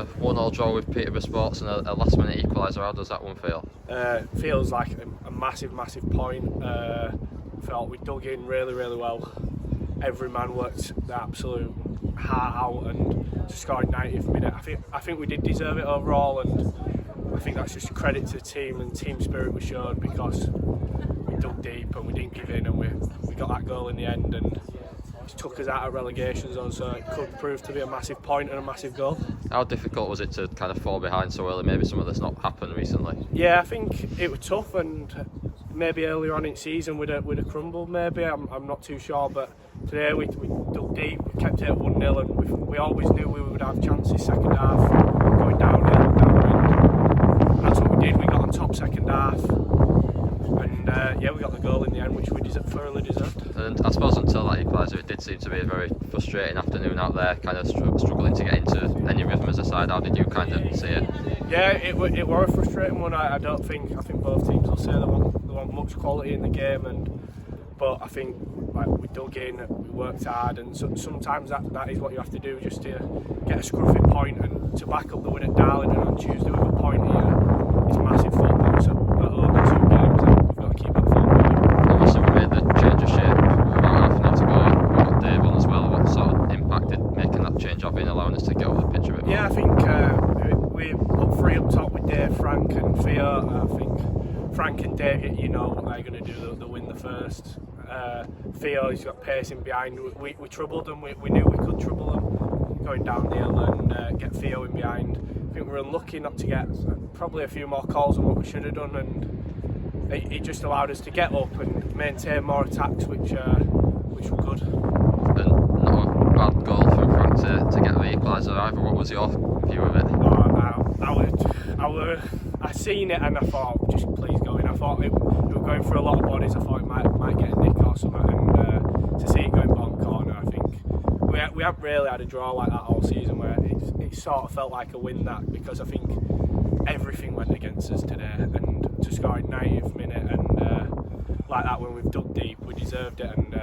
a 1-1 draw with Peterborough Sports and a last-minute equaliser. How does that one feel? Feels like a massive point. Felt we dug in really well. Every man worked the absolute heart out, and to score in 90th minute. I think we did deserve it overall, and I think that's just a credit to the team and team spirit we showed, because we dug deep and we didn't give in, and we got that goal in the end, and it took us out of relegation zone, so it could prove to be a massive point and a massive goal. How difficult was it to kind of fall behind so early? Maybe something that's not happened recently. Yeah, I think it was tough, and maybe earlier on in the season we'd have crumbled. Maybe I'm not too sure, but today we dug deep, we kept it at 1-0, and we always knew we would have chances second half, going downwind. And that's what we did. We got on top second half, and we got the goal in the end, which we thoroughly deserved. And I suppose until that equaliser, it did seem to be a very frustrating afternoon out there, kind of struggling to get into any rhythm as a side. How did you kind of see it? Yeah, it was a frustrating one. I think both teams will say they want much quality in the game, but I think we dug in, we worked hard, and sometimes that is what you have to do, just to get a scruffy point, and to back up the win at Darlington on Tuesday with a point here is massive. 4 points at home in 2 games, and we've got to keep that form going. Obviously we made the change of shape about half an hour to go. We got Dave on as well. What sort of impact did making that change have been, allowing us to get over the pitch a bit more? Yeah, I think we put 3 up top with Dave, Frank and Theo. I think Frank and Dave, you know what they're going to do, they'll win the first. Theo, he's got pace in behind. We troubled them, we knew we could trouble them going down the hill, and get Theo in behind. I think we were unlucky not to get probably a few more calls than what we should have done, and it just allowed us to get up and maintain more attacks, which were good. And not a bad goal from Frank to get the equaliser either. What was your view of it? I seen it and I thought, just please go in. I thought it were going through a lot of bodies. I thought it might get a nick or something, and to see it going bottom corner, I think we haven't really had a draw like that all season, where it sort of felt like a win, that, because I think everything went against us today, and to score in 90th minute and like that when we've dug deep, we deserved it, and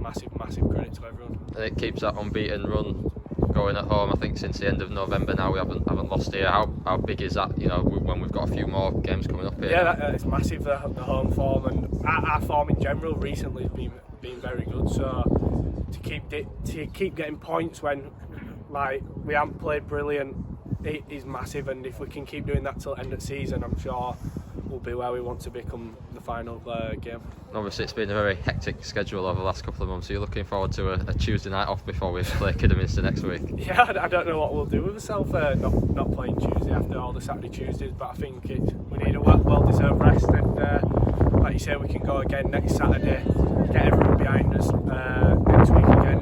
massive credit to everyone. And it keeps that unbeaten run going at home. I think since the end of November now we haven't lost here. How big is that, when we've got a few more games coming up here? Yeah, it's massive, the home form, and our form in general recently has been very good, so to keep getting points when we haven't played brilliant, it is massive, and if we can keep doing that till the end of the season, I'm sure we'll be where we want to become the final game. Obviously it's been a very hectic schedule over the last couple of months. Are you looking forward to a Tuesday night off before we play Kidderminster next week? Yeah, I don't know what we'll do with ourselves not playing Tuesday after all the Saturday Tuesdays, but I think we need a well-deserved rest, and like you say, we can go again next Saturday, get everyone behind us next week again.